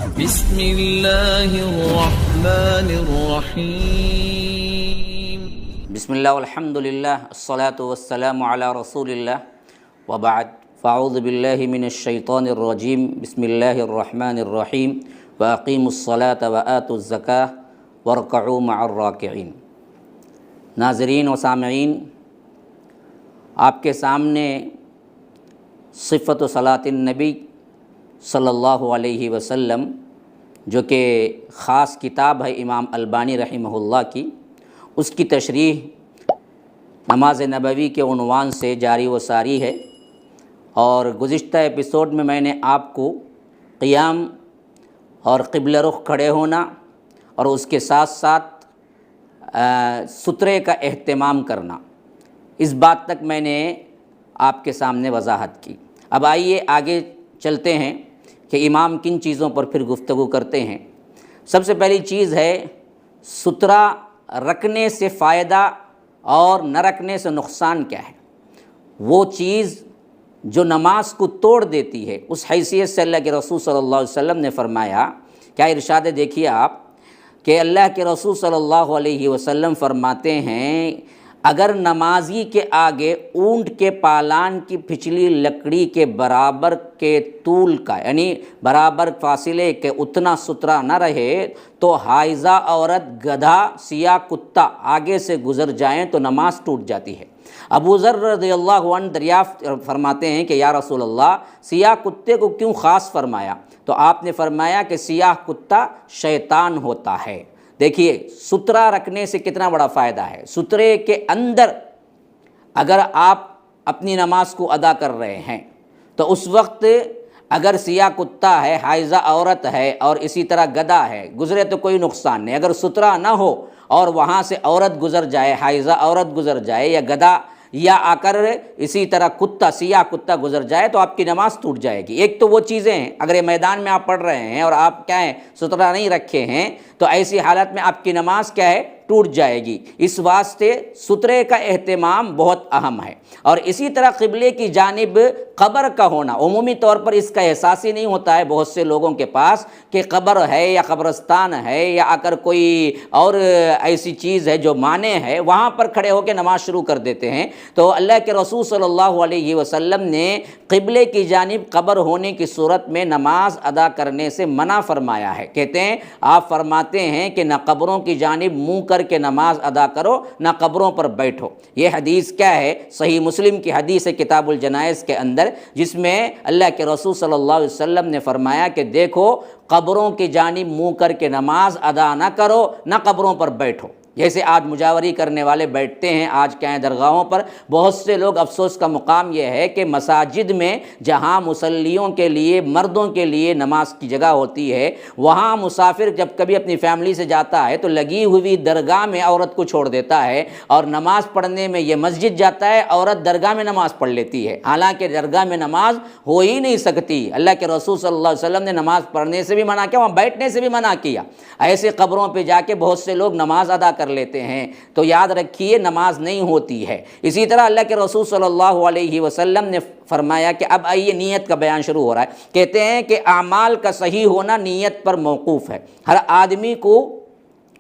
بسم اللہ الرحمن الرحیم۔ بسم اللہ والحمد للہ الصلاۃ والسلام علی رسول اللہ وبعد، فاعوذ باللہ من الشیطان الرجیم، بسم اللہ الرحمن الرحیم، واقیموا الصلاۃ وآتوا الزکاۃ وارکعوا مع الراکعین۔ ناظرین و سامعین، آپ کے سامنے صفت صلاۃ النبی صلی اللہ علیہ وسلم، جو کہ خاص کتاب ہے امام البانی رحمہ اللہ کی، اس کی تشریح نماز نبوی کے عنوان سے جاری و ساری ہے۔ اور گزشتہ ایپیسوڈ میں میں نے آپ کو قیام اور قبلہ رخ کھڑے ہونا اور اس کے ساتھ ساتھ سترے کا اہتمام کرنا، اس بات تک میں نے آپ کے سامنے وضاحت کی۔ اب آئیے آگے چلتے ہیں کہ امام کن چیزوں پر پھر گفتگو کرتے ہیں۔ سب سے پہلی چیز ہے سترہ رکھنے سے فائدہ اور نہ رکھنے سے نقصان کیا ہے۔ وہ چیز جو نماز کو توڑ دیتی ہے، اس حیثیت سے اللہ کے رسول صلی اللہ علیہ وسلم نے فرمایا، کیا ارشاد ہے دیکھیے آپ کہ اللہ کے رسول صلی اللہ علیہ وسلم فرماتے ہیں، اگر نمازی کے آگے اونٹ کے پالان کی پچھلی لکڑی کے برابر کے طول کا، یعنی برابر فاصلے کے اتنا سترہ نہ رہے تو حائضہ عورت، گدھا، سیاہ کتا آگے سے گزر جائیں تو نماز ٹوٹ جاتی ہے۔ ابو ذر رضی اللہ عنہ دریافت فرماتے ہیں کہ یا رسول اللہ، سیاہ کتے کو کیوں خاص فرمایا؟ تو آپ نے فرمایا کہ سیاہ کتا شیطان ہوتا ہے۔ دیکھیے سترہ رکھنے سے کتنا بڑا فائدہ ہے۔ سترے کے اندر اگر آپ اپنی نماز کو ادا کر رہے ہیں تو اس وقت اگر سیاہ کتا ہے، حائضہ عورت ہے اور اسی طرح گدھا ہے، گزرے تو کوئی نقصان نہیں۔ اگر سترہ نہ ہو اور وہاں سے عورت گزر جائے، حائضہ عورت گزر جائے یا گدھا یا آ کر اسی طرح کتا، سیاہ کتا گزر جائے تو آپ کی نماز ٹوٹ جائے گی۔ ایک تو وہ چیزیں ہیں، اگر یہ میدان میں آپ پڑھ رہے ہیں اور آپ کیا ہیں سترہ نہیں رکھے ہیں تو ایسی حالت میں آپ کی نماز کیا ہے، ٹوٹ جائے گی۔ اس واسطے سترے کا اہتمام بہت اہم ہے۔ اور اسی طرح قبلے کی جانب قبر کا ہونا، عمومی طور پر اس کا احساس ہی نہیں ہوتا ہے بہت سے لوگوں کے پاس کہ قبر ہے یا قبرستان ہے یا اگر کوئی اور ایسی چیز ہے جو مانے ہے، وہاں پر کھڑے ہو کے نماز شروع کر دیتے ہیں۔ تو اللہ کے رسول صلی اللہ علیہ وسلم نے قبلے کی جانب قبر ہونے کی صورت میں نماز ادا کرنے سے منع فرمایا ہے۔ کہتے ہیں، آپ فرماتے ہیں کہ نہ قبروں کی جانب منہ کر کے نماز ادا کرو، نہ قبروں پر بیٹھو۔ یہ حدیث کیا ہے؟ صحیح مسلم کی حدیث ہے کتاب الجنائز کے اندر، جس میں اللہ کے رسول صلی اللہ علیہ وسلم نے فرمایا کہ دیکھو قبروں کی جانب منہ کر کے نماز ادا نہ کرو، نہ قبروں پر بیٹھو۔ جیسے آج مجاوری کرنے والے بیٹھتے ہیں، آج کیا ہیں درگاہوں پر بہت سے لوگ، افسوس کا مقام یہ ہے کہ مساجد میں جہاں مصلیوں کے لیے، مردوں کے لیے نماز کی جگہ ہوتی ہے، وہاں مسافر جب کبھی اپنی فیملی سے جاتا ہے تو لگی ہوئی درگاہ میں عورت کو چھوڑ دیتا ہے اور نماز پڑھنے میں یہ مسجد جاتا ہے، عورت درگاہ میں نماز پڑھ لیتی ہے، حالانکہ درگاہ میں نماز ہو ہی نہیں سکتی۔ اللہ کے رسول صلی اللہ علیہ وسلم نے نماز پڑھنے سے بھی منع کیا، وہاں بیٹھنے سے بھی منع کیا۔ ایسے قبروں پہ جا کے بہت سے لوگ نماز ادا کر لیتے ہیں، تو یاد رکھیے نماز نہیں ہوتی ہے۔ اسی طرح اللہ کے رسول صلی اللہ علیہ وسلم نے فرمایا کہ اب آئیے نیت کا بیان شروع ہو رہا ہے۔ کہتے ہیں کہ اعمال کا صحیح ہونا نیت پر موقوف ہے، ہر آدمی کو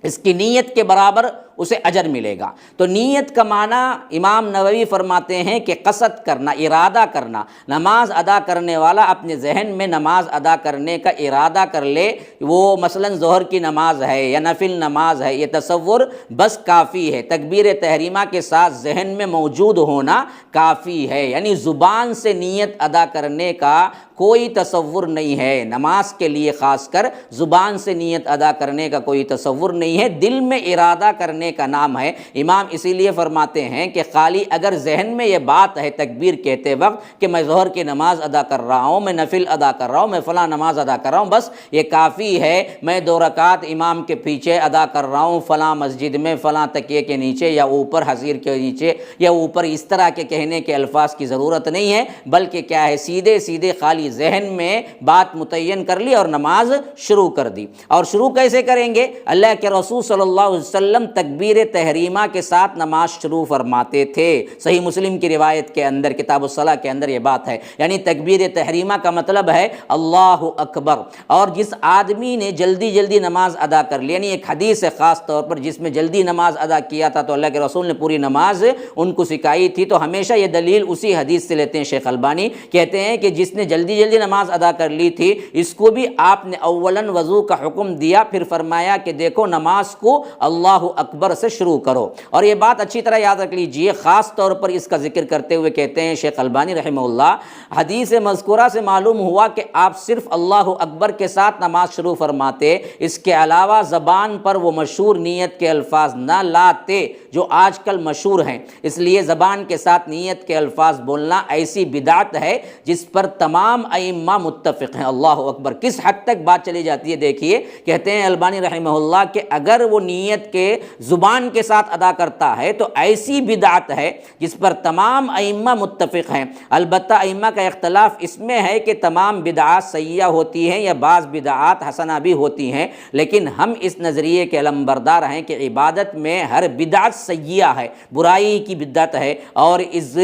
اس کی نیت کے برابر اسے اجر ملے گا۔ تو نیت کا معنی امام نووی فرماتے ہیں کہ قصد کرنا، ارادہ کرنا۔ نماز ادا کرنے والا اپنے ذہن میں نماز ادا کرنے کا ارادہ کر لے، وہ مثلا ظہر کی نماز ہے یا نفل نماز ہے، یہ تصور بس کافی ہے۔ تکبیر تحریمہ کے ساتھ ذہن میں موجود ہونا کافی ہے، یعنی زبان سے نیت ادا کرنے کا کوئی تصور نہیں ہے۔ نماز کے لیے خاص کر زبان سے نیت ادا کرنے کا کوئی تصور نہیں ہے، دل میں ارادہ کرنے کا نام ہے۔ امام اسی لیے فرماتے ہیں کہ خالی اگر ذہن میں یہ بات ہے تکبیر کہتے وقت کہ میں ظہر کی نماز ادا کر رہا ہوں، میں نفل ادا کر رہا ہوں، میں فلاں نماز ادا کر رہا ہوں، بس یہ کافی ہے، میں 2 رکعت امام کے پیچھے ادا کر رہا ہوں فلاں مسجد میں، فلاں تکیے کے نیچے یا اوپر حصیر کے نیچے یا اوپر، اس طرح کے کہنے کے الفاظ کی ضرورت نہیں ہے، بلکہ کیا ہے سیدھے سیدھے خالی ذہن میں بات متعین کر لی اور نماز شروع کر دی۔ اور شروع کیسے کریں گے؟ اللہ کے رسول صلی اللہ علیہ وسلم تکبیر تکبیر تحریمہ کے ساتھ نماز شروع فرماتے تھے۔ صحیح مسلم کی روایت کے اندر کتاب الصلاۃ کے اندر یہ بات ہے، یعنی تکبیر تحریمہ کا مطلب ہے اللہ اکبر۔ اور جس آدمی نے جلدی جلدی نماز ادا کر لی، یعنی ایک حدیث ہے خاص طور پر جس میں جلدی نماز ادا کیا تھا، تو اللہ کے رسول نے پوری نماز ان کو سکھائی تھی، تو ہمیشہ یہ دلیل اسی حدیث سے لیتے ہیں شیخ البانی، کہتے ہیں کہ جس نے جلدی جلدی نماز ادا کر لی تھی، اس کو بھی آپ نے اولاً وضو کا حکم دیا، پھر فرمایا کہ دیکھو نماز کو اللہ اکبر سے شروع کرو۔ اور یہ بات اچھی طرح یاد رکھ لیجئے، خاص طور پر اس کا ذکر کرتے ہوئے کہتے ہیں شیخ البانی رحمہ اللہ، حدیث مذکورہ سے معلوم ہوا کہ آپ صرف اللہ اکبر کے ساتھ نماز شروع فرماتے، اس کے علاوہ زبان پر وہ مشہور نیت کے الفاظ نہ لاتے جو آج کل مشہور ہیں۔ اس لیے زبان کے ساتھ نیت کے الفاظ بولنا ایسی بدعت ہے جس پر تمام ائمہ متفق ہیں۔ اللہ اکبر کس حد تک بات چلی جاتی ہے دیکھیے، کہتے ہیں البانی رحمہ اللہ کہ اگر وہ نیت کے زبان کے ساتھ ادا کرتا ہے تو ایسی بدعت ہے جس پر تمام ائمہ متفق ہیں۔ البتہ ائمہ کا اختلاف اس میں ہے کہ تمام بدعات سیئہ ہوتی ہیں یا بعض بدعات حسنہ بھی ہوتی ہیں، لیکن ہم اس نظریے کے علمبردار ہیں کہ عبادت میں ہر بدعت سیئہ ہے، برائی کی بدعت ہے، اور اس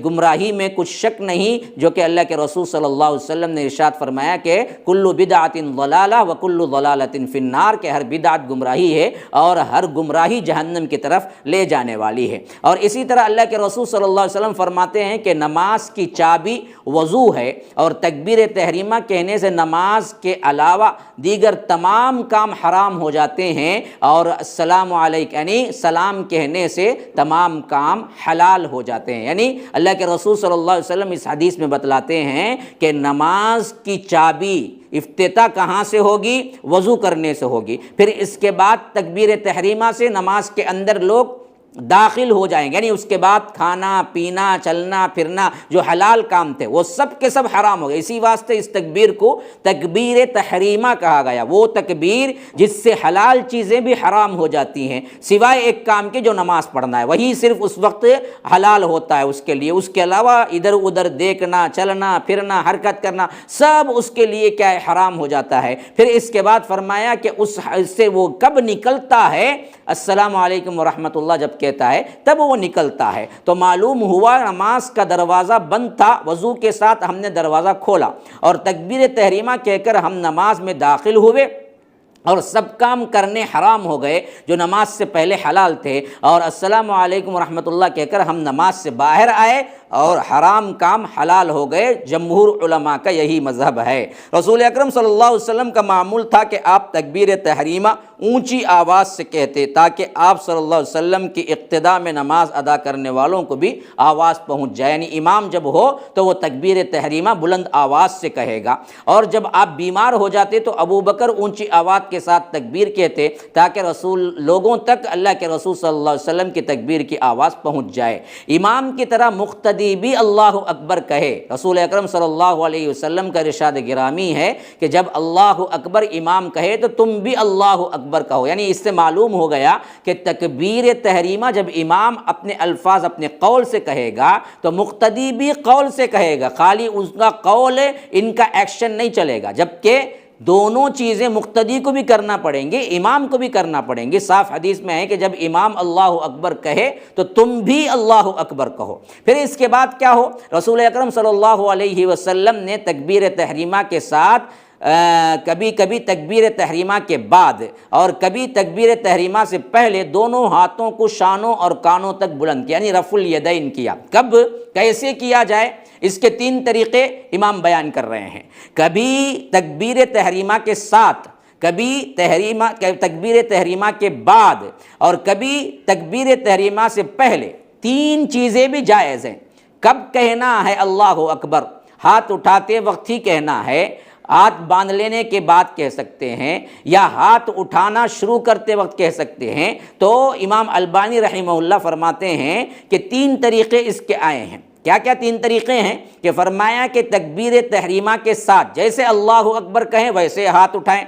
گمراہی میں کچھ شک نہیں جو کہ اللہ کے رسول صلی اللہ علیہ وسلم نے ارشاد فرمایا کہ کل بدعت ضلالہ وکل ضلالۃ فی النار، کہ ہر بدعت گمراہی ہے اور ہر گمراہی جہنم کی طرف لے جانے والی ہے۔ اور اسی طرح اللہ کے رسول صلی اللہ علیہ وسلم فرماتے ہیں کہ نماز کی چابی وضو ہے، اور تکبیر تحریمہ کہنے سے نماز کے علاوہ دیگر تمام کام حرام ہو جاتے ہیں، اور السلام علیکم یعنی سلام کہنے سے تمام کام حلال ہو جاتے ہیں۔ یعنی اللہ کے رسول صلی اللہ علیہ وسلم اس حدیث میں بتلاتے ہیں کہ نماز کی چابی افتتاح کہاں سے ہوگی؟ وضو کرنے سے ہوگی، پھر اس کے بعد تکبیر تحریمہ سے نماز کے اندر لوگ داخل ہو جائیں گے، یعنی اس کے بعد کھانا پینا چلنا پھرنا جو حلال کام تھے وہ سب کے سب حرام ہو گئے۔ اسی واسطے اس تکبیر کو تکبیر تحریمہ کہا گیا، وہ تکبیر جس سے حلال چیزیں بھی حرام ہو جاتی ہیں سوائے ایک کام کے جو نماز پڑھنا ہے، وہی صرف اس وقت حلال ہوتا ہے اس کے لیے، اس کے علاوہ ادھر ادھر دیکھنا چلنا پھرنا حرکت کرنا سب اس کے لیے کیا ہے؟ حرام ہو جاتا ہے۔ پھر اس کے بعد فرمایا کہ اس سے وہ کب نکلتا ہے؟ السلام علیکم ورحمۃ اللہ جب کہتا ہے تب وہ نکلتا ہے۔ تو معلوم ہوا نماز کا دروازہ بند تھا، وضو کے ساتھ ہم نے دروازہ کھولا اور تکبیر تحریمہ کہہ کر ہم نماز میں داخل ہوئے، اور سب کام کرنے حرام ہو گئے جو نماز سے پہلے حلال تھے، اور السلام علیکم ورحمۃ اللہ کہہ کر ہم نماز سے باہر آئے اور حرام کام حلال ہو گئے۔ جمہور علماء کا یہی مذہب ہے۔ رسول اکرم صلی اللہ علیہ وسلم کا معمول تھا کہ آپ تکبیر تحریمہ اونچی آواز سے کہتے تاکہ آپ صلی اللہ علیہ وسلم کی اقتداء میں نماز ادا کرنے والوں کو بھی آواز پہنچ جائے، یعنی امام جب ہو تو وہ تکبیر تحریمہ بلند آواز سے کہے گا، اور جب آپ بیمار ہو جاتے تو ابو بکر اونچی آواز کے ساتھ تکبیر کہتے تاکہ لوگوں تک اللہ کے رسول صلی اللہ علیہ وسلم کی تکبیر کی آواز پہنچ جائے۔ امام کی طرح مقتدی بھی اللہ اکبر کہے۔ رسول اکرم صلی اللہ علیہ وسلم کا ارشاد گرامی ہے کہ جب اللہ اکبر امام کہے تو تم بھی اللہ اکبر کہو، یعنی اس سے معلوم ہو گیا کہ تکبیر تحریمہ جب امام اپنے الفاظ اپنے قول سے کہے گا تو مقتدی بھی قول سے کہے گا، خالی اس کا قول ان کا ایکشن نہیں چلے گا، جبکہ دونوں چیزیں مقتدی کو بھی کرنا پڑیں گے، امام کو بھی کرنا پڑیں گے۔ صاف حدیث میں ہے کہ جب امام اللہ اکبر کہے تو تم بھی اللہ اکبر کہو۔ پھر اس کے بعد کیا ہو؟ رسول اکرم صلی اللہ علیہ وسلم نے تکبیر تحریمہ کے ساتھ کبھی کبھی تکبیر تحریمہ کے بعد اور کبھی تکبیر تحریمہ سے پہلے دونوں ہاتھوں کو شانوں اور کانوں تک بلند کیا، یعنی رفع الیدین کیا۔ کب کیسے کیا جائے؟ اس کے 3 طریقے امام بیان کر رہے ہیں۔ کبھی تکبیر تحریمہ کے ساتھ، کبھی تکبیر تحریمہ کے بعد، اور کبھی تکبیر تحریمہ سے پہلے۔ 3 چیزیں بھی جائز ہیں۔ کب کہنا ہے اللہ اکبر؟ ہاتھ اٹھاتے وقت ہی کہنا ہے، ہاتھ باندھ لینے کے بعد کہہ سکتے ہیں، یا ہاتھ اٹھانا شروع کرتے وقت کہہ سکتے ہیں۔ تو امام البانی رحمہ اللہ فرماتے ہیں کہ 3 طریقے اس کے آئے ہیں۔ کیا کیا 3 طریقے ہیں؟ کہ فرمایا کہ تکبیر تحریمہ کے ساتھ جیسے اللہ اکبر کہیں ویسے ہاتھ اٹھائیں،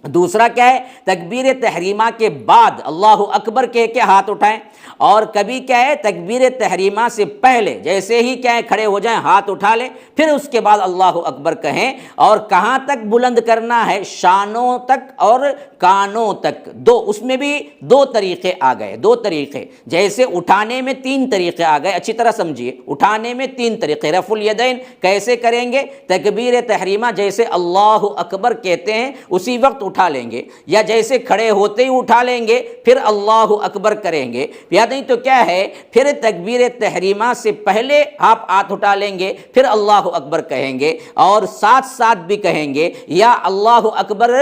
دوسرا کیا ہے، تکبیر تحریمہ کے بعد اللہ اکبر کہہ کے ہاتھ اٹھائیں، اور کبھی کیا ہے تکبیر تحریمہ سے پہلے جیسے ہی کیا ہے کھڑے ہو جائیں ہاتھ اٹھا لیں، پھر اس کے بعد اللہ اکبر کہیں۔ اور کہاں تک بلند کرنا ہے؟ شانوں تک اور کانوں تک، اس میں بھی دو طریقے آ گئے، دو طریقے، جیسے اٹھانے میں تین طریقے آ گئے، اچھی طرح سمجھیے، اٹھانے میں تین طریقے۔ رفع الیدین کیسے کریں گے؟ تکبیر تحریمہ جیسے اللہ اکبر کہتے ہیں اسی وقت اٹھا لیں گے، یا جیسے کھڑے ہوتے ہی اٹھا لیں گے پھر اللہ اکبر کریں گے، یا نہیں تو کیا ہے پھر تکبیر تحریمہ سے پہلے آپ ہاتھ اٹھا لیں گے پھر اللہ اکبر کہیں گے، اور ساتھ ساتھ بھی کہیں گے، یا اللہ اکبر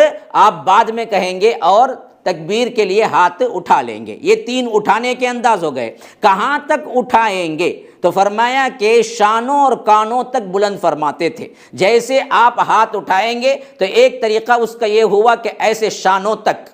آپ بعد میں کہیں گے اور تکبیر کے لیے ہاتھ اٹھا لیں گے۔ یہ تین اٹھانے کے انداز ہو گئے۔ کہاں تک اٹھائیں گے؟ تو فرمایا کہ شانوں اور کانوں تک بلند فرماتے تھے۔ جیسے آپ ہاتھ اٹھائیں گے تو ایک طریقہ اس کا یہ ہوا کہ ایسے شانوں تک،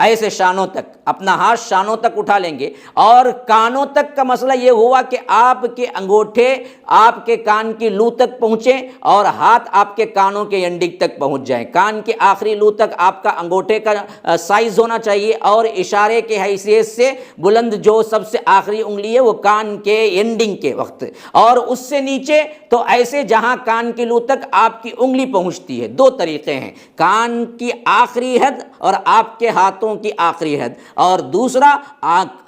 ایسے شانوں تک، اپنا ہاتھ شانوں تک اٹھا لیں گے، اور کانوں تک کا مسئلہ یہ ہوا کہ آپ کے انگوٹھے آپ کے کان کی لو تک پہنچیں اور ہاتھ آپ کے کانوں کے اینڈنگ تک پہنچ جائیں۔ کان کے آخری لو تک آپ کا انگوٹھے کا سائز ہونا چاہیے، اور اشارے کے حیثیت سے بلند جو سب سے آخری انگلی ہے وہ کان کے اینڈنگ کے وقت، اور اس سے نیچے تو ایسے جہاں کان کی لو تک آپ کی انگلی پہنچتی ہے۔ دو طریقے ہیں، کان کی آخری حد اور آپ کے ہاتھوں کی آخری حد، اور دوسرا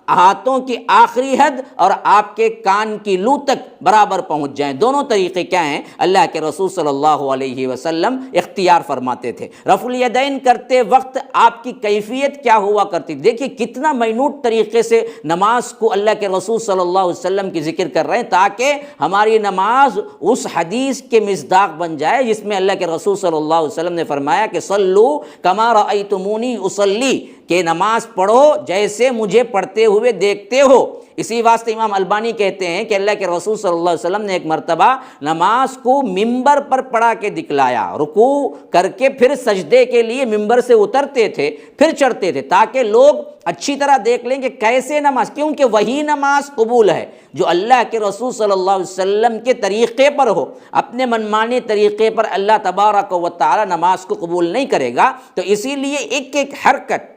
ہاتھوں کی آخری حد اور آپ کے کان کی لو تک برابر پہنچ جائیں۔ دونوں طریقے کیا ہیں؟ اللہ کے رسول صلی اللہ علیہ وسلم اختیار فرماتے تھے۔ رفع الیدین کرتے وقت آپ کی کیفیت کیا ہوا کرتی؟ دیکھیے کتنا مینوٹ طریقے سے نماز کو اللہ کے رسول صلی اللہ علیہ وسلم کی ذکر کر رہے ہیں، تاکہ ہماری نماز اس حدیث کے مصداق بن جائے جس میں اللہ کے رسول صلی اللہ علیہ وسلم نے فرمایا کہ صلو کما رأیتمونی اصلی، کہ نماز پڑھو جیسے مجھے پڑھتے ہوئے دیکھتے ہو۔ اسی واسطے امام البانی کہتے ہیں کہ اللہ کے رسول صلی اللہ علیہ وسلم نے ایک مرتبہ نماز کو ممبر پر پڑھا کے دکھلایا، رکوع کر کے پھر سجدے کے لیے ممبر سے اترتے تھے پھر چڑھتے تھے، تاکہ لوگ اچھی طرح دیکھ لیں کہ کیسے نماز، کیونکہ وہی نماز قبول ہے جو اللہ کے رسول صلی اللہ علیہ وسلم کے طریقے پر ہو۔ اپنے منمانی طریقے پر اللہ تبارک و تعالی نماز کو قبول نہیں کرے گا۔ تو اسی لیے ایک ایک حرکت،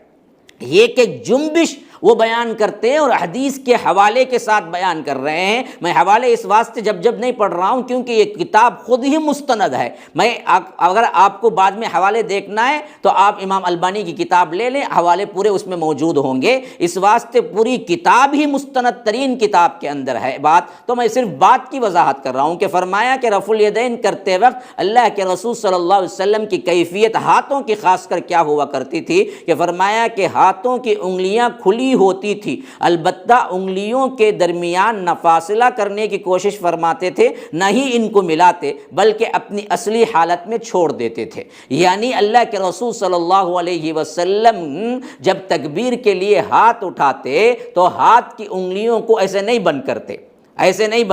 ایک ایک جنبش وہ بیان کرتے ہیں اور حدیث کے حوالے کے ساتھ بیان کر رہے ہیں۔ میں حوالے اس واسطے جب نہیں پڑھ رہا ہوں کیونکہ یہ کتاب خود ہی مستند ہے۔ میں اگر آپ کو بعد میں حوالے دیکھنا ہے تو آپ امام البانی کی کتاب لے لیں، حوالے پورے اس میں موجود ہوں گے۔ اس واسطے پوری کتاب ہی مستند ترین کتاب کے اندر ہے بات، تو میں صرف بات کی وضاحت کر رہا ہوں کہ فرمایا کہ رفع الیدین کرتے وقت اللہ کے رسول صلی اللہ علیہ وسلم کی کیفیت ہاتھوں کی خاص کر کیا ہوا کرتی تھی، کہ فرمایا کہ ہاتھوں کی انگلیاں کھلی ہوتی تھی، البتہ انگلیوں کے درمیان نہ فاصلہ کرنے کی کوشش فرماتے تھے، نہ ہی ان کو ملاتے، بلکہ اپنی اصلی حالت میں چھوڑ دیتے تھے۔ یعنی اللہ کے رسول صلی اللہ علیہ وسلم جب تکبیر کے لیے ہاتھ اٹھاتے تو ہاتھ کی انگلیوں کو ایسے نہیں بند کرتے، ایسے نہیں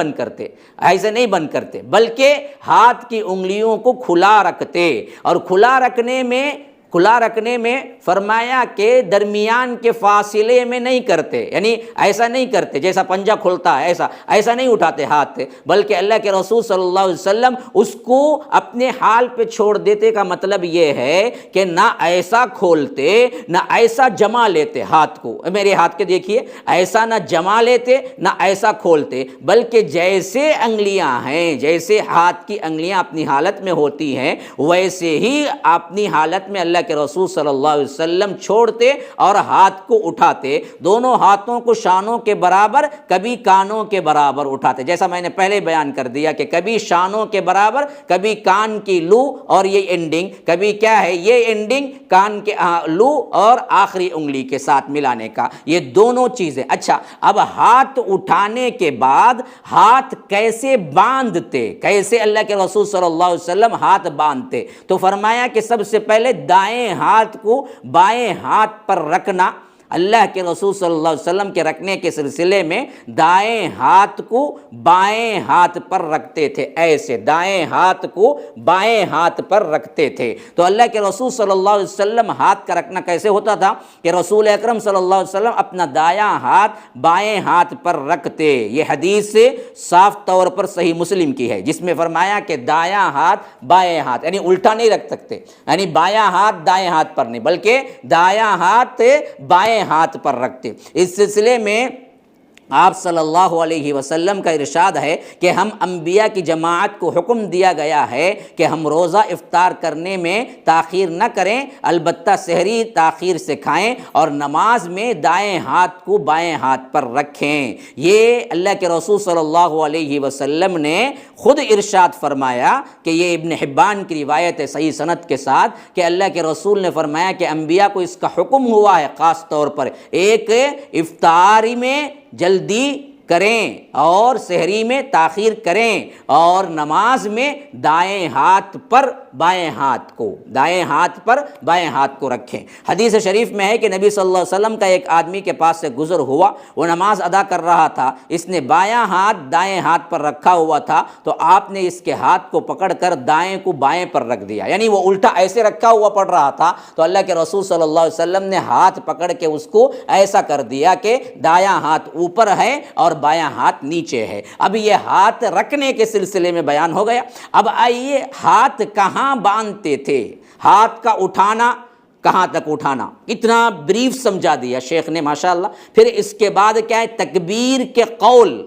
بند کرتے، بلکہ ہاتھ کی انگلیوں کو کھلا رکھتے، اور کھلا رکھنے میں فرمایا کہ درمیان کے فاصلے میں نہیں کرتے، یعنی ایسا نہیں کرتے جیسا پنجہ کھلتا ہے، ایسا نہیں اٹھاتے ہاتھ، بلکہ اللہ کے رسول صلی اللہ علیہ وسلم اس کو اپنے حال پہ چھوڑ دیتے۔ کا مطلب یہ ہے کہ نہ ایسا کھولتے نہ ایسا جما لیتے ہاتھ کو، میرے ہاتھ کے دیکھیے، ایسا نہ جما لیتے نہ ایسا کھولتے، بلکہ جیسے انگلیاں ہیں، جیسے ہاتھ کی انگلیاں اپنی حالت میں ہوتی ہیں ویسے ہی اپنی حالت میں اللہ کے رسول صلی اللہ علیہ وسلم چھوڑتے اور ہاتھ کو اٹھاتے، دونوں ہاتھوں کو شانوں کے برابر کبھی کانوں کے برابر اٹھاتے، جیسا میں نے پہلے بیان کر دیا کہ کبھی شانوں کے برابر، کبھی کان کی لو اور یہ اینڈنگ، کبھی کیا ہے یہ اینڈنگ کان کے لو اور آخری انگلی کے ساتھ ملانے کا، یہ دونوں چیزیں۔ اچھا، اب ہاتھ اٹھانے کے بعد ہاتھ کیسے باندھتے، کیسے اللہ کے رسول صلی اللہ علیہ وسلم ہاتھ باندھتے؟ تو فرمایا کہ سب سے پہلے دائیں ہاتھ کو بائیں ہاتھ پر رکھنا، اللہ کے رسول صلی اللہ علیہ وسلم کے رکھنے کے سلسلے میں دائیں ہاتھ کو بائیں ہاتھ پر رکھتے تھے، ایسے دائیں ہاتھ کو بائیں ہاتھ پر رکھتے تھے۔ تو اللہ کے رسول صلی اللہ علیہ وسلم ہاتھ کا رکھنا کیسے ہوتا تھا کہ رسول اکرم صلی اللہ علیہ وسلم اپنا دایاں ہاتھ بائیں ہاتھ پر رکھتے۔ یہ حدیث صاف طور پر صحیح مسلم کی ہے، جس میں فرمایا کہ دایاں ہاتھ بائیں ہاتھ، یعنی الٹا نہیں رکھ سکتے، یعنی بایاں ہاتھ دائیں ہاتھ پر نہیں بلکہ دایاں ہاتھ بائیں ہاتھ پر رکھتے۔ اس سلسلے میں آپ صلی اللہ علیہ وسلم کا ارشاد ہے کہ ہم انبیاء کی جماعت کو حکم دیا گیا ہے کہ ہم روزہ افطار کرنے میں تاخیر نہ کریں، البتہ سحری تاخیر سے کھائیں اور نماز میں دائیں ہاتھ کو بائیں ہاتھ پر رکھیں۔ یہ اللہ کے رسول صلی اللہ علیہ وسلم نے خود ارشاد فرمایا کہ یہ ابن حبان کی روایت ہے صحیح سند کے ساتھ کہ اللہ کے رسول نے فرمایا کہ انبیاء کو اس کا حکم ہوا ہے خاص طور پر ایک افطاری میں جلدی کریں اور سحری میں تاخیر کریں اور نماز میں دائیں ہاتھ پر بائیں ہاتھ کو دائیں ہاتھ پر بائیں ہاتھ کو رکھیں۔ حدیث شریف میں ہے کہ نبی صلی اللہ علیہ وسلم کا ایک آدمی کے پاس سے گزر ہوا، وہ نماز ادا کر رہا تھا، اس نے بایاں ہاتھ دائیں ہاتھ پر رکھا ہوا تھا تو آپ نے اس کے ہاتھ کو پکڑ کر دائیں کو بائیں پر رکھ دیا، یعنی وہ الٹا ایسے رکھا ہوا پڑ رہا تھا تو اللہ کے رسول صلی اللہ علیہ وسلم نے ہاتھ پکڑ کے اس کو ایسا کر دیا کہ دایاں ہاتھ اوپر ہے اور بایاں ہاتھ نیچے ہے۔ اب یہ ہاتھ رکھنے کے سلسلے میں بیان ہو گیا۔ اب آئیے ہاتھ کہاں باندھتے تھے، ہاتھ کا اٹھانا کہاں تک اٹھانا، اتنا بریف سمجھا دیا شیخ نے ماشاءاللہ۔ پھر اس کے بعد کیا ہے، تکبیر کے قول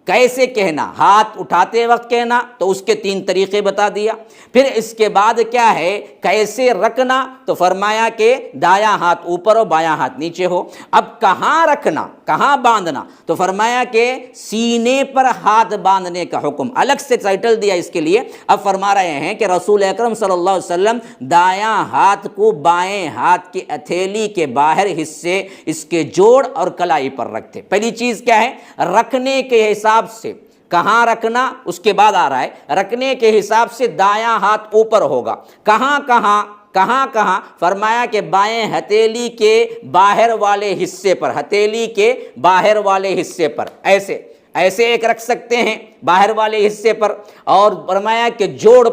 کیسے کہنا، ہاتھ اٹھاتے وقت کہنا تو اس کے 3 طریقے بتا دیا۔ پھر اس کے بعد کیا ہے کیسے رکھنا، تو فرمایا کہ دایاں ہاتھ اوپر ہو بایاں ہاتھ نیچے ہو۔ اب کہاں رکھنا، کہاں باندھنا، تو فرمایا کہ سینے پر ہاتھ باندھنے کا حکم، الگ سے ٹائٹل دیا اس کے لیے۔ اب فرما رہے ہیں کہ رسول اکرم صلی اللہ علیہ وسلم دایاں ہاتھ کو بائیں ہاتھ کی ہتھیلی کے باہر حصے اس کے جوڑ اور کلائی پر رکھتے۔ پہلی چیز کیا ہے، رکھنے کے حساب سے کہاں رکھنا، اس کے بعد آ رہا ہے رکھنے کے حساب سے دایاں ہاتھ اوپر ہوگا۔ کہاں کہاں فرمایا کہ بائیں ہتھیلی کے باہر والے حصے پر، ہتھیلی کے باہر والے حصے پر ایسے ایک رکھ سکتے ہیں باہر والے حصے پر، اور فرمایا کہ جوڑ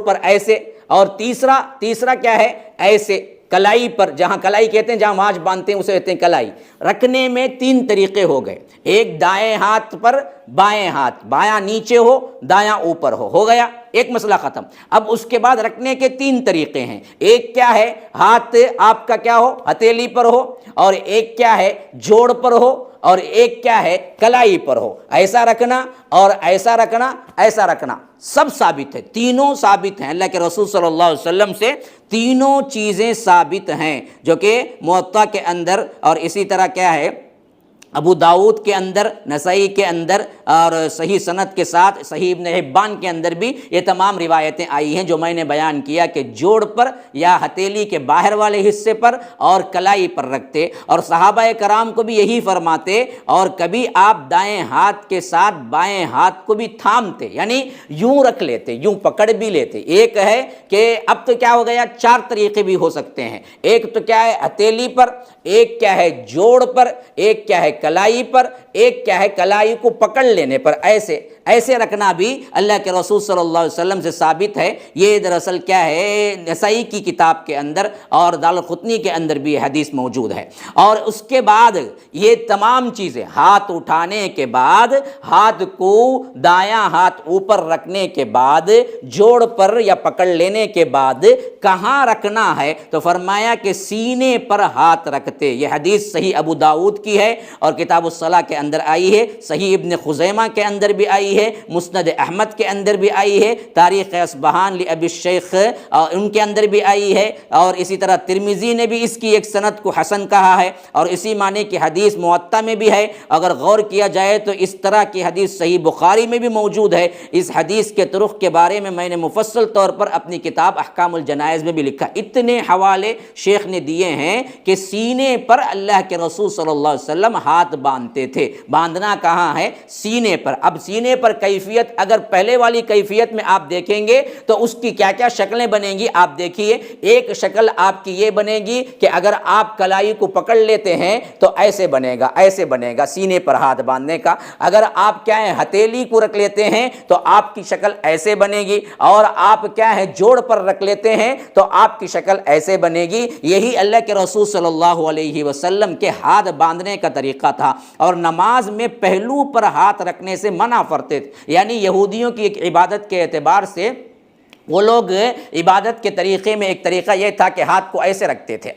پر ایسے، اور تیسرا کیا ہے، ایسے کلائی پر، جہاں کلائی کہتے ہیں جہاں ماچھ باندھتے ہیں اسے کہتے ہیں کلائی۔ رکھنے میں 3 طریقے ہو گئے، ایک دائیں ہاتھ پر بائیں ہاتھ، بایاں نیچے ہو دایاں اوپر ہو گیا، ایک مسئلہ ختم۔ اب اس کے بعد رکھنے کے 3 طریقے ہیں، ایک کیا ہے ہاتھ آپ کا کیا ہو ہتھیلی پر ہو، اور ایک کیا ہے جوڑ پر ہو، اور ایک کیا ہے کلائی پر ہو۔ ایسا رکھنا اور ایسا رکھنا سب ثابت ہے، تینوں ثابت ہیں اللہ کے رسول صلی اللہ علیہ وسلم سے، تینوں چیزیں ثابت ہیں جو کہ موطا کے اندر اور اسی طرح کیا ہے ابو داؤد کے اندر، نسائی کے اندر اور صحیح سند کے ساتھ صحیح ابن حبان کے اندر بھی یہ تمام روایتیں آئی ہیں جو میں نے بیان کیا کہ جوڑ پر یا ہتھیلی کے باہر والے حصے پر اور کلائی پر رکھتے، اور صحابہ کرام کو بھی یہی فرماتے، اور کبھی آپ دائیں ہاتھ کے ساتھ بائیں ہاتھ کو بھی تھامتے، یعنی یوں رکھ لیتے، یوں پکڑ بھی لیتے۔ ایک ہے کہ اب تو کیا ہو گیا 4 طریقے بھی ہو سکتے ہیں، ایک تو کیا ہے ہتھیلی پر، ایک کیا ہے جوڑ پر، ایک کیا ہے کلائی پر، ایک کیا ہے کلائی کو پکڑ لینے پر، ایسے رکھنا بھی اللہ کے رسول صلی اللہ علیہ وسلم سے ثابت ہے۔ یہ دراصل کیا ہے نسائی کی کتاب کے اندر اور دارالقطنی کے اندر بھی حدیث موجود ہے۔ اور اس کے بعد یہ تمام چیزیں ہاتھ اٹھانے کے بعد، ہاتھ کو دایاں ہاتھ اوپر رکھنے کے بعد، جوڑ پر یا پکڑ لینے کے بعد کہاں رکھنا ہے، تو فرمایا کہ سینے پر ہاتھ رکھتے۔ یہ حدیث صحیح ابو داؤد کی ہے اور کتاب الصلاۃ کے اندر آئی ہے، صحیح ابن خزیمہ کے اندر بھی آئی ہے، مسند احمد کے اندر بھی آئی ہے، تاریخ اصبہان لابی الشیخ ان کے اندر بھی آئی ہے، اور اسی طرح ترمذی نے بھی اس کی ایک سند کو حسن کہا ہے، اور اسی معنی کی حدیث موطا میں بھی ہے۔ اگر غور کیا جائے تو اس طرح کی حدیث صحیح بخاری میں بھی موجود ہے۔ اس حدیث کے طرق کے بارے میں نے مفصل طور پر اپنی کتاب احکام الجنائز میں بھی لکھا، اتنے حوالے شیخ نے دیے ہیں کہ سینے پر اللہ کے رسول صلی اللہ علیہ وسلم ہاتھ باندھتے تھے۔ باندھنا کہاں ہے، سینے پر۔ اب سینے پر کیفیت اگر پہلے والی کیفیت میں آپ دیکھیں گے تو اس کی کیا کیا شکلیں بنیں گی آپ دیکھیے. ایک شکل آپ کی یہ بنے گی کہ اگر آپ کلائی کو پکڑ لیتے ہیں تو ایسے بنے گا سینے پر ہاتھ باندھنے کا. اگر آپ کیا ہے ہتھیلی کو رکھ لیتے ہیں تو آپ کی شکل ایسے بنے گی, اور آپ کیا ہے جوڑ پر رکھ لیتے ہیں تو آپ کی شکل ایسے بنے گی. یہی اللہ کے رسول صلی اللہ علیہ وسلم کے ہاتھ باندھنے کا طریقہ تھا. اور نماز میں پہلو پر ہاتھ رکھنے سے منع فرماتے تھے, یعنی یہودیوں کی ایک عبادت کے اعتبار سے وہ لوگ عبادت کے طریقے میں ایک طریقہ یہ تھا کہ ہاتھ کو ایسے رکھتے تھے,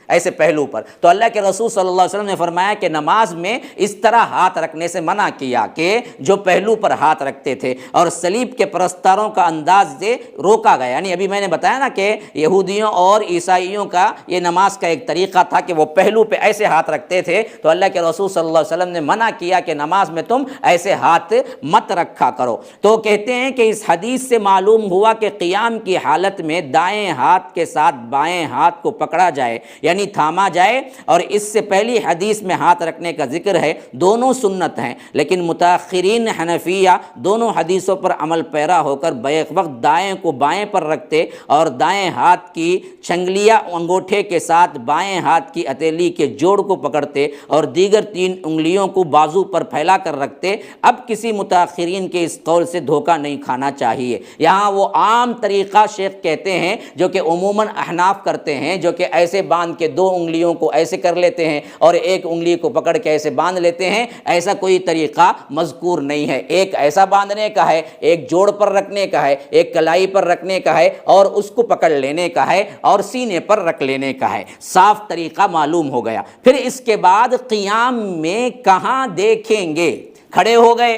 ایسے پہلو پر. تو اللہ کے رسول صلی اللہ علیہ وسلم نے فرمایا کہ نماز میں اس طرح ہاتھ رکھنے سے منع کیا کہ جو پہلو پر ہاتھ رکھتے تھے. اور صلیب کے پرستاروں کا انداز سے روکا گیا. یعنی ابھی میں نے بتایا نا کہ یہودیوں اور عیسائیوں کا یہ نماز کا ایک طریقہ تھا کہ وہ پہلو پہ ایسے ہاتھ رکھتے تھے, تو اللہ کے رسول صلی اللہ علیہ وسلم نے منع کیا کہ نماز میں تم ایسے ہاتھ مت رکھا کرو. تو کہتے ہیں کہ اس حدیث سے معلوم ہوا کہ قیام کی حالت میں دائیں ہاتھ کے ساتھ بائیں ہاتھ کو پکڑا جائے, یعنی تھاما جائے. اور اس سے پہلی حدیث میں ہاتھ رکھنے کا ذکر ہے. دونوں سنت ہیں, لیکن متاخرین حنفیہ دونوں حدیثوں پر عمل پیرا ہو کر بیک وقت دائیں کو بائیں پر رکھتے اور دائیں ہاتھ کی چھنگلیاں انگوٹھے کے ساتھ بائیں ہاتھ کی ہتھیلی کے جوڑ کو پکڑتے اور دیگر 3 انگلیوں کو بازو پر پھیلا کر رکھتے. اب کسی متاخرین کے اس قول سے دھوکہ نہیں کھانا چاہیے. یہاں وہ عام طریقہ شیخ کہتے ہیں جو کہ عموماً احناف کرتے ہیں, جو کہ ایسے باندھ کے 2 انگلیوں کو ایسے کر لیتے ہیں اور ایک انگلی کو پکڑ کے ایسے باندھ لیتے ہیں. ایسا کوئی طریقہ مذکور نہیں ہے. ایک ایسا باندھنے کا ہے, ایک جوڑ پر رکھنے کا ہے, ایک کلائی پر رکھنے کا ہے, اور اس کو پکڑ لینے کا ہے اور سینے پر رکھ لینے کا ہے. صاف طریقہ معلوم ہو گیا. پھر اس کے بعد قیام میں کہاں دیکھیں گے؟ کھڑے ہو گئے,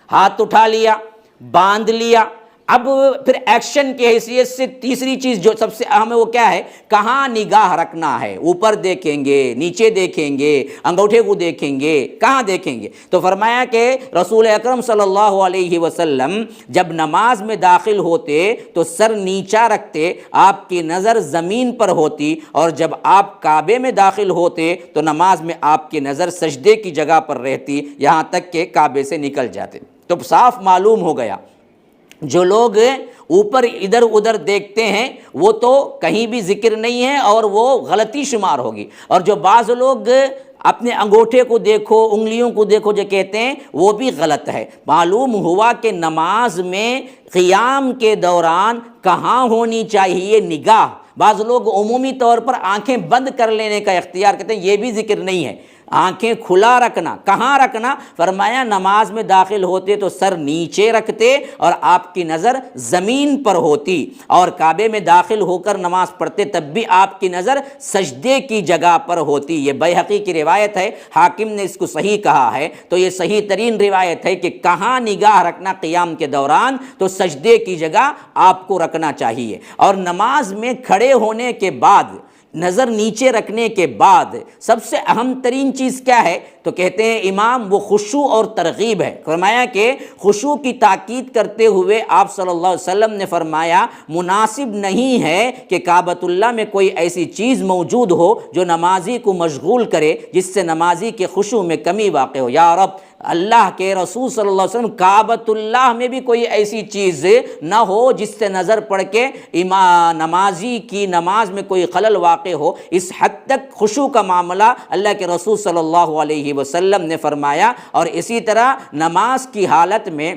ہاتھ اٹھا لیا, باندھ لیا. اب پھر ایکشن کی حیثیت سے تیسری چیز جو سب سے اہم ہے وہ کیا ہے؟ کہاں نگاہ رکھنا ہے. اوپر دیکھیں گے, نیچے دیکھیں گے, انگوٹھے کو دیکھیں گے, کہاں دیکھیں گے؟ تو فرمایا کہ رسول اکرم صلی اللہ علیہ وسلم جب نماز میں داخل ہوتے تو سر نیچا رکھتے, آپ کی نظر زمین پر ہوتی, اور جب آپ کعبے میں داخل ہوتے تو نماز میں آپ کی نظر سجدے کی جگہ پر رہتی, یہاں تک کہ کعبے سے نکل جاتے. تو صاف معلوم ہو گیا جو لوگ اوپر ادھر ادھر دیکھتے ہیں وہ تو کہیں بھی ذکر نہیں ہے اور وہ غلطی شمار ہوگی. اور جو بعض لوگ اپنے انگوٹھے کو دیکھو, انگلیوں کو دیکھو جو کہتے ہیں, وہ بھی غلط ہے. معلوم ہوا کہ نماز میں قیام کے دوران کہاں ہونی چاہیے نگاہ. بعض لوگ عمومی طور پر آنکھیں بند کر لینے کا اختیار کرتے ہیں, یہ بھی ذکر نہیں ہے. آنکھیں کھلا رکھنا. کہاں رکھنا؟ فرمایا نماز میں داخل ہوتے تو سر نیچے رکھتے اور آپ کی نظر زمین پر ہوتی, اور کعبے میں داخل ہو کر نماز پڑھتے تب بھی آپ کی نظر سجدے کی جگہ پر ہوتی. یہ بیہقی کی روایت ہے, حاکم نے اس کو صحیح کہا ہے. تو یہ صحیح ترین روایت ہے کہ کہاں نگاہ رکھنا قیام کے دوران, تو سجدے کی جگہ آپ کو رکھنا چاہیے. اور نماز میں کھڑے ہونے کے بعد, نظر نیچے رکھنے کے بعد سب سے اہم ترین چیز کیا ہے؟ تو کہتے ہیں امام وہ خشوع اور ترغیب ہے. فرمایا کہ خشوع کی تاکید کرتے ہوئے آپ صلی اللہ علیہ وسلم نے فرمایا مناسب نہیں ہے کہ کعبۃ اللہ میں کوئی ایسی چیز موجود ہو جو نمازی کو مشغول کرے, جس سے نمازی کے خشوع میں کمی واقع ہو. یا رب, اللہ کے رسول صلی اللہ علیہ وسلم کعبۃ اللہ میں بھی کوئی ایسی چیز نہ ہو جس سے نظر پڑ کے نمازی کی نماز میں کوئی خلل واقع ہو. اس حد تک خشوع کا معاملہ اللہ کے رسول صلی اللہ علیہ وسلم نے فرمایا. اور اسی طرح نماز کی حالت میں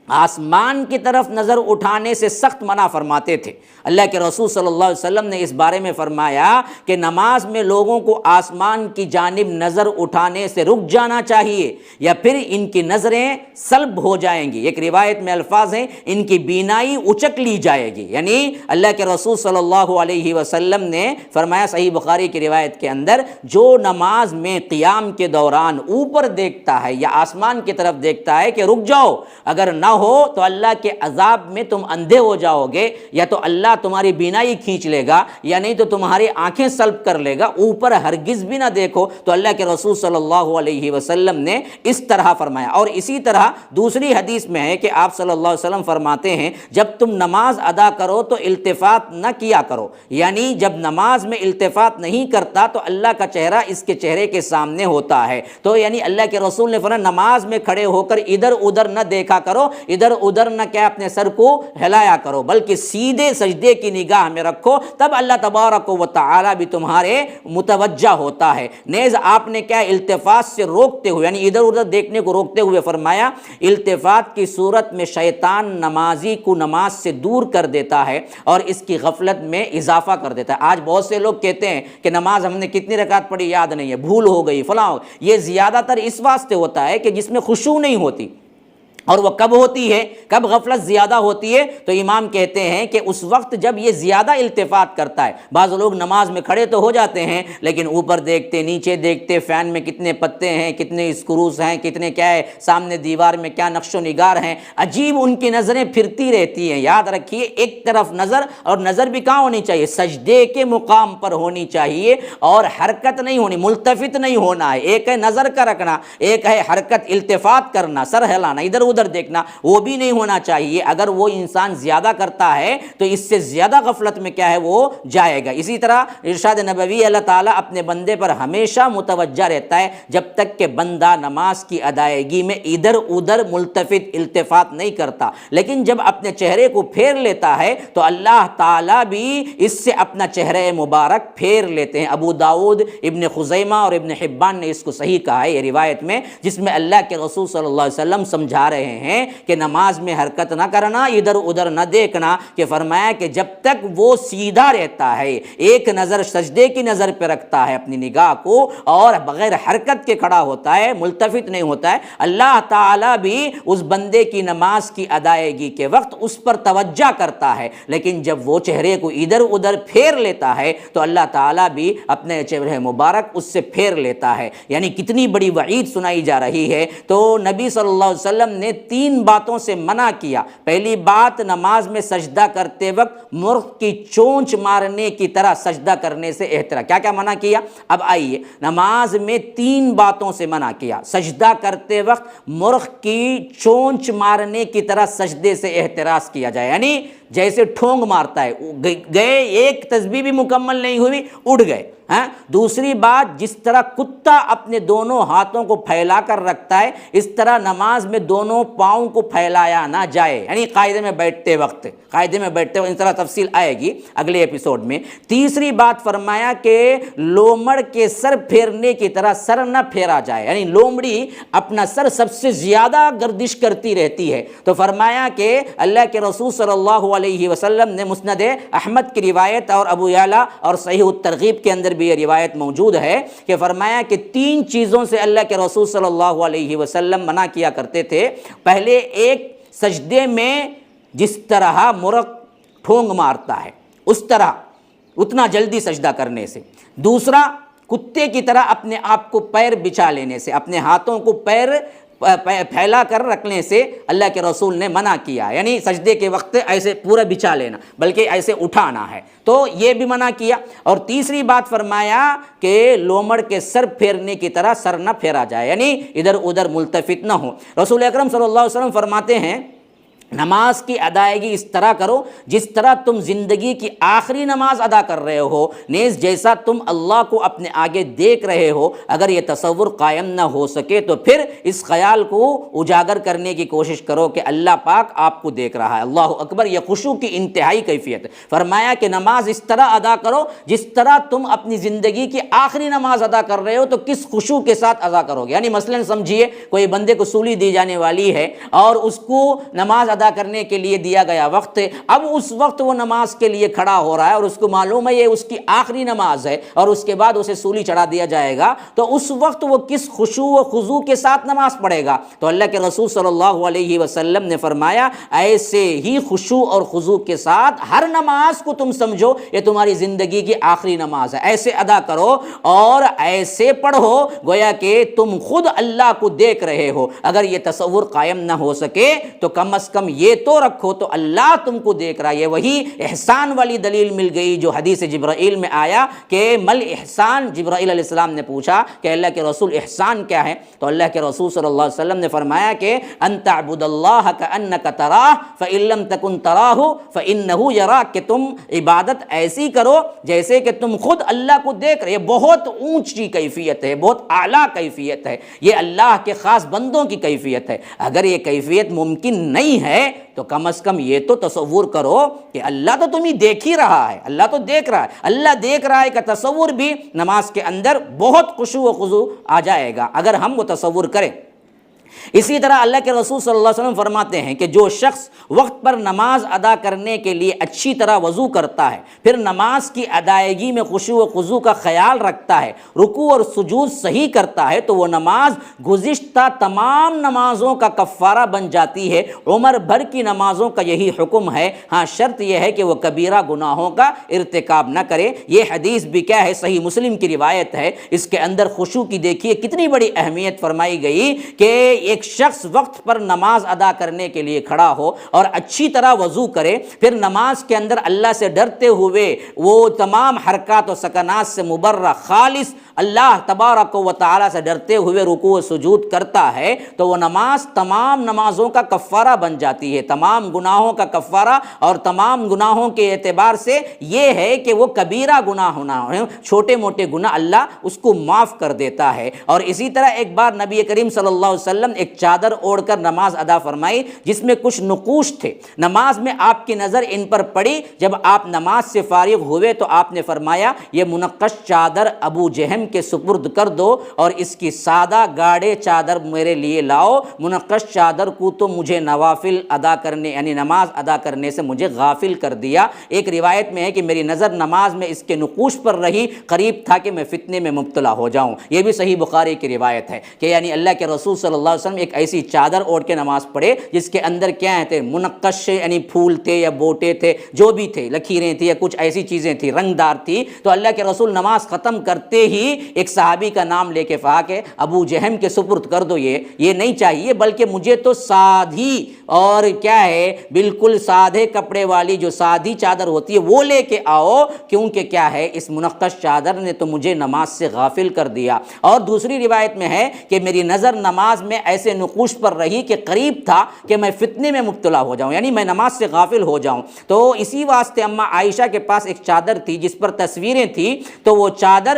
آسمان کی طرف نظر اٹھانے سے سخت منع فرماتے تھے. اللہ کے رسول صلی اللہ علیہ وسلم نے اس بارے میں فرمایا کہ نماز میں لوگوں کو آسمان کی جانب نظر اٹھانے سے رک جانا چاہیے یا پھر ان کی نظریں سلب ہو جائیں گی. ایک روایت میں الفاظ ہیں ان کی بینائی اچک لی جائے گی. یعنی اللہ کے رسول صلی اللہ علیہ وسلم نے فرمایا صحیح بخاری کی روایت کے اندر, جو نماز میں قیام کے دوران اوپر دیکھتا ہے یا آسمان کی طرف دیکھتا ہے کہ رک جاؤ, اگر نہ ہو تو اللہ کے عذاب میں تم اندھے ہو جاؤ گے، یا تو اللہ تمہاری بینائی کھینچ لے گا، یا نہیں تو تمہاری آنکھیں سلب کر لے گا، اوپر ہرگز بھی نہ دیکھو۔ تو اللہ کے رسول صلی اللہ علیہ وسلم نے اس طرح فرمایا۔ اور اسی طرح دوسری حدیث میں ہے کہ آپ صلی اللہ علیہ وسلم فرماتے ہیں جب تم نماز ادا کرو تو التفات نہ کیا کرو، یعنی جب نماز میں التفات نہیں کرتا تو اللہ کا چہرہ اس کے چہرے کے سامنے ہوتا ہے۔ تو یعنی اللہ کے رسول نے فرمایا نماز میں کھڑے ہو کر ادھر ادھر نہ دیکھا کرو، ادھر ادھر نہ کیا اپنے سر کو ہلایا کرو، بلکہ سیدھے سجدے کی نگاہ میں رکھو، تب اللہ تبارک و تعالی بھی تمہارے متوجہ ہوتا ہے۔ نیز آپ نے کیا التفات سے روکتے ہوئے، یعنی ادھر ادھر دیکھنے کو روکتے ہوئے فرمایا التفات کی صورت میں شیطان نمازی کو نماز سے دور کر دیتا ہے اور اس کی غفلت میں اضافہ کر دیتا ہے۔ آج بہت سے لوگ کہتے ہیں کہ نماز ہم نے کتنی رکعت پڑھی یاد نہیں ہے، بھول ہو گئی، فلاں۔ یہ زیادہ تر اس واسطے ہوتا ہے کہ جس میں خشوع نہیں ہوتی، اور وہ کب ہوتی ہے، کب غفلت زیادہ ہوتی ہے؟ تو امام کہتے ہیں کہ اس وقت جب یہ زیادہ التفات کرتا ہے۔ بعض لوگ نماز میں کھڑے تو ہو جاتے ہیں لیکن اوپر دیکھتے، نیچے دیکھتے، فین میں کتنے پتے ہیں، کتنے اسکروز ہیں، کتنے کیا ہے، سامنے دیوار میں کیا نقش و نگار ہیں، عجیب ان کی نظریں پھرتی رہتی ہیں۔ یاد رکھیے ایک طرف نظر، اور نظر بھی کہاں ہونی چاہیے؟ سجدے کے مقام پر ہونی چاہیے، اور حرکت نہیں ہونی، ملتفت نہیں ہونا ہے۔ ایک ہے نظر کا رکھنا، ایک ہے حرکت، التفات کرنا، سر ہلانا، ادھر ادھر دیکھنا، وہ بھی نہیں ہونا چاہیے۔ اگر وہ انسان زیادہ کرتا ہے تو اس سے زیادہ غفلت میں کیا ہے وہ جائے گا۔ اسی طرح ارشاد نبوی، اللہ تعالیٰ اپنے بندے پر ہمیشہ متوجہ رہتا ہے جب تک کہ بندہ نماز کی ادائیگی میں ادھر ادھر ملتفت التفات نہیں کرتا، لیکن جب اپنے چہرے کو پھیر لیتا ہے تو اللہ تعالیٰ بھی اس سے اپنا چہرہ مبارک پھیر لیتے ہیں۔ ابو داؤد، ابن خزیمہ اور ابن حبان نے اس کو صحیح کہا ہے یہ روایت میں، جس میں اللہ کے رسول صلی اللہ علیہ وسلم سمجھا رہے ہیں کہ نماز میں حرکت نہ کرنا، ادھر ادھر نہ دیکھنا، کہ فرمایا کہ جب تک وہ سیدھا رہتا ہے، ایک نظر سجدے کی نظر پہ رکھتا ہے اپنی نگاہ کو، اور بغیر حرکت کے کھڑا ہوتا ہے، ملتفت نہیں ہوتا ہے، اللہ تعالیٰ بھی اس بندے کی نماز کی ادائیگی کے وقت اس پر توجہ کرتا ہے۔ لیکن جب وہ چہرے کو ادھر ادھر پھیر لیتا ہے تو اللہ تعالیٰ بھی اپنے چہرے مبارک اس سے پھیر لیتا ہے۔ یعنی کتنی بڑی وعید سنائی جا رہی ہے۔ تو نبی صلی اللہ علیہ وسلم نے تین باتوں سے منع کیا۔ پہلی بات، نماز میں سجدہ کرتے وقت مرغ کی چونچ مارنے کی طرح سجدہ کرنے سے احتراز۔ کیا کیا منع کیا؟ اب آئیے، نماز میں تین باتوں سے منع کیا۔ سجدہ کرتے وقت مرغ کی چونچ مارنے کی طرح سجدے سے احتراز کیا جائے، یعنی جیسے ٹھونگ مارتا ہے، گئے، ایک تسبیح بھی مکمل نہیں ہوئی، اڑ گئے۔ دوسری بات، جس طرح کتا اپنے دونوں ہاتھوں کو پھیلا کر رکھتا ہے اس طرح نماز میں دونوں پاؤں کو پھیلایا نہ جائے، یعنی قاعدے میں بیٹھتے وقت اس طرح تفصیل آئے گی اگلے ایپیسوڈ میں۔ تیسری بات فرمایا کہ لومڑ کے سر پھیرنے کی طرح سر نہ پھیرا جائے، یعنی لومڑی اپنا سر سب سے زیادہ گردش کرتی رہتی ہے، تو فرمایا کہ اللہ کے رسول صلی اللہ علیہ وسلم نے مسند احمد کی روایت اور ابو یعلا اور صحیح الترغیب کے اندر بھی یہ روایت موجود ہے کہ فرمایا کہ تین چیزوں سے اللہ کے رسول صلی اللہ علیہ وسلم منع کیا کرتے تھے۔ پہلے، ایک، سجدے میں جس طرح مرغ ٹھونگ مارتا ہے اس طرح اتنا جلدی سجدہ کرنے سے۔ دوسرا، کتے کی طرح اپنے آپ کو پیر بچھا لینے سے، اپنے ہاتھوں کو پیر پھیلا کر رکھنے سے اللہ کے رسول نے منع کیا، یعنی سجدے کے وقت ایسے پورا بچھا لینا بلکہ ایسے اٹھانا ہے، تو یہ بھی منع کیا۔ اور تیسری بات فرمایا کہ لومڑ کے سر پھیرنے کی طرح سر نہ پھیرا جائے، یعنی ادھر ادھر ملتفت نہ ہو۔ رسول اکرم صلی اللہ علیہ وسلم فرماتے ہیں نماز کی ادائیگی اس طرح کرو جس طرح تم زندگی کی آخری نماز ادا کر رہے ہو، نیز جیسا تم اللہ کو اپنے آگے دیکھ رہے ہو۔ اگر یہ تصور قائم نہ ہو سکے تو پھر اس خیال کو اجاگر کرنے کی کوشش کرو کہ اللہ پاک آپ کو دیکھ رہا ہے۔ اللہ اکبر، یہ خشوع کی انتہائی کیفیت ہے۔ فرمایا کہ نماز اس طرح ادا کرو جس طرح تم اپنی زندگی کی آخری نماز ادا کر رہے ہو، تو کس خشوع کے ساتھ ادا کرو گے؟ یعنی مثلا سمجھیے کوئی بندے کو سولی دی جانے والی ہے اور اس کو نماز ادا کرنے کے لیے دیا گیا وقت ہے، اب اس وقت وہ نماز کے لیے کھڑا ہو رہا ہے اور اس کو معلوم ہے یہ اس کی آخری نماز ہے اور اس کے بعد اسے سولی چڑھا دیا جائے گا، تو اس وقت وہ کس خشوع و خضوع کے ساتھ نماز پڑھے گا؟ تو اللہ کے رسول صلی اللہ علیہ وسلم نے فرمایا ایسے ہی خشوع اور خضوع کے ساتھ ہر نماز کو تم سمجھو یہ تمہاری زندگی کی آخری نماز ہے، ایسے ادا کرو اور ایسے پڑھو گویا کہ تم خود اللہ کو دیکھ رہے ہو۔ اگر یہ تصور قائم نہ ہو سکے تو کم از کم یہ تو رکھو تو اللہ تم کو دیکھ رہا ہے۔ یہ وہی احسان والی دلیل مل گئی جو حدیث جبرائیل میں آیا کہ مل احسان، جبرائیل علیہ السلام نے پوچھا کہ اللہ کے رسول احسان کیا ہے؟ تو اللہ کے رسول صلی اللہ علیہ وسلم نے فرمایا کہ ان تعبد اللہ کأنک تراہ فإن لم تکن تراہ فإنہ یراک، کہ تم عبادت ایسی کرو جیسے کہ تم خود اللہ کو دیکھ رہے۔ یہ بہت اونچی کیفیت ہے، بہت اعلیٰ کیفیت ہے، یہ اللہ کے خاص بندوں کی کیفیت ہے۔ اگر یہ کیفیت ممکن نہیں ہے تو کم از کم یہ تو تصور کرو کہ اللہ تو تمہیں دیکھ ہی رہا ہے، اللہ تو دیکھ رہا ہے، اللہ دیکھ رہا ہے کا تصور بھی نماز کے اندر بہت خشوع و خضوع آ جائے گا اگر ہم وہ تصور کریں۔ اسی طرح اللہ کے رسول صلی اللہ علیہ وسلم فرماتے ہیں کہ جو شخص وقت پر نماز ادا کرنے کے لیے اچھی طرح وضو کرتا ہے، پھر نماز کی ادائیگی میں خشوع و خضوع کا خیال رکھتا ہے، رکوع اور سجود صحیح کرتا ہے، تو وہ نماز گزشتہ تمام نمازوں کا کفارہ بن جاتی ہے۔ عمر بھر کی نمازوں کا یہی حکم ہے، ہاں شرط یہ ہے کہ وہ کبیرہ گناہوں کا ارتکاب نہ کرے۔ یہ حدیث بھی کیا ہے؟ صحیح مسلم کی روایت ہے۔ اس کے اندر خشوع کی دیکھیے کتنی بڑی اہمیت فرمائی گئی کہ ایک شخص وقت پر نماز ادا کرنے کے لیے کھڑا ہو اور اچھی طرح وضو کرے، پھر نماز کے اندر اللہ سے ڈرتے ہوئے وہ تمام حرکات و سکنات سے مبرہ خالص اللہ تبارک و تعالیٰ سے ڈرتے ہوئے رکوع و سجود کرتا ہے، تو وہ نماز تمام نمازوں کا کفارہ بن جاتی ہے، تمام گناہوں کا کفارہ۔ اور تمام گناہوں کے اعتبار سے یہ ہے کہ وہ کبیرہ گناہ ہونا ہے، چھوٹے موٹے گناہ اللہ اس کو معاف کر دیتا ہے۔ اور اسی طرح ایک بار نبی کریم صلی اللہ علیہ وسلم ایک چادر اوڑھ کر نماز ادا فرمائی جس میں کچھ نقوش تھے، نماز میں آپ کی نظر ان پر پڑی، جب آپ نماز سے فارغ ہوئے تو آپ نے فرمایا یہ منقش چادر ابو جہم کے سپرد کر دو اور اس کی سادہ گاڑے چادر میرے لیے لاؤ، منقش چادر کو تو مجھے نوافل ادا کرنے یعنی نماز ادا کرنے سے مجھے غافل کر دیا۔ ایک روایت میں ہے کہ میری نظر نماز میں اس کے نقوش پر رہی، قریب تھا کہ میں فتنے میں مبتلا ہو جاؤں۔ یہ بھی صحیح بخاری کی روایت ہے کہ یعنی اللہ کے رسول صلی اللہ علیہ وسلم ایک ایسی چادر اوڑھ کے نماز پڑھے جس کے اندر کیا تھے؟ منقش یعنی پھول تھے یا بوٹے تھے، جو بھی تھے، لکیریں تھیں یا کچھ ایسی چیزیں تھیں، رنگ دار تھی۔ تو اللہ کے رسول نماز ختم کرتے ہی ایک صحابی کا نام لے کے کہا کہ ابو جہم کے سپرد کر دو، یہ نہیں چاہیے، بلکہ مجھے تو سادھی اور کیا ہے بالکل سادھے کپڑے والی جو سادھی چادر ہوتی ہے وہ لے کے آؤ، کیونکہ کیا ہے اس منقش چادر نے تو مجھے نماز سے غافل کر دیا۔ اور دوسری روایت میں ہے کہ میری نظر نماز میں ایسے نقوش پر رہی کہ قریب تھا کہ میں فتنے میں مبتلا ہو جاؤں، یعنی میں نماز سے غافل ہو جاؤں۔ تو اسی واسطے اماں عائشہ کے پاس ایک چادر تھی جس پر تصویریں تھیں، تو وہ چادر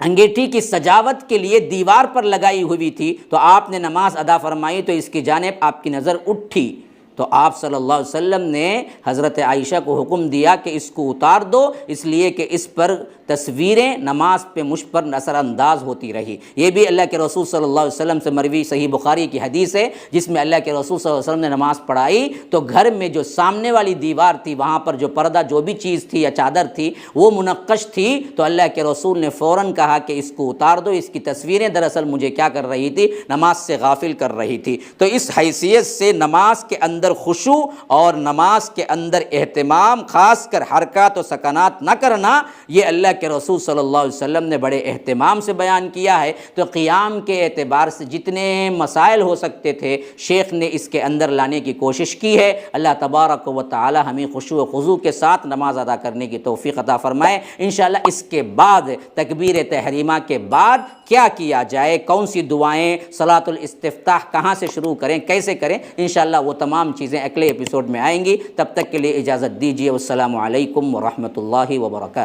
انگیٹھی کی سجاوٹ کے لیے دیوار پر لگائی ہوئی تھی، تو آپ نے نماز ادا فرمائی تو اس کی جانب آپ کی نظر اٹھی، تو آپ صلی اللہ علیہ وسلم نے حضرت عائشہ کو حکم دیا کہ اس کو اتار دو، اس لیے کہ اس پر تصویریں نماز پہ مجھ پر اثر انداز ہوتی رہی۔ یہ بھی اللہ کے رسول صلی اللہ علیہ وسلم سے مروی صحیح بخاری کی حدیث ہے جس میں اللہ کے رسول صلی اللہ علیہ وسلم نے نماز پڑھائی تو گھر میں جو سامنے والی دیوار تھی وہاں پر جو پردہ جو بھی چیز تھی یا چادر تھی وہ منقش تھی، تو اللہ کے رسول نے فوراً کہا کہ اس کو اتار دو، اس کی تصویریں دراصل مجھے کیا کر رہی تھی؟ نماز سے غافل کر رہی تھی۔ تو اس حیثیت سے نماز کے اندر خشوع اور نماز کے اندر اہتمام، خاص کر حرکات و سکنات نہ کرنا، یہ اللہ کے رسول صلی اللہ علیہ وسلم نے بڑے اہتمام سے بیان کیا ہے۔ تو قیام کے اعتبار سے جتنے مسائل ہو سکتے تھے شیخ نے اس کے اندر لانے کی کوشش کی ہے۔ اللہ تبارک و تعالی ہمیں خشوع و خضوع کے ساتھ نماز ادا کرنے کی توفیق عطا فرمائے۔ انشاءاللہ اس کے بعد تکبیر تحریمہ کے بعد کیا کیا جائے، کون سی دعائیں، صلاۃ الاستفتاح کہاں سے شروع کریں، کیسے کریں، انشاءاللہ وہ تمام چیزیں اگلے ایپیسوڈ میں آئیں گی۔ تب تک کے لیے اجازت دیجیے، والسلام علیکم ورحمۃ اللہ وبرکاتہ۔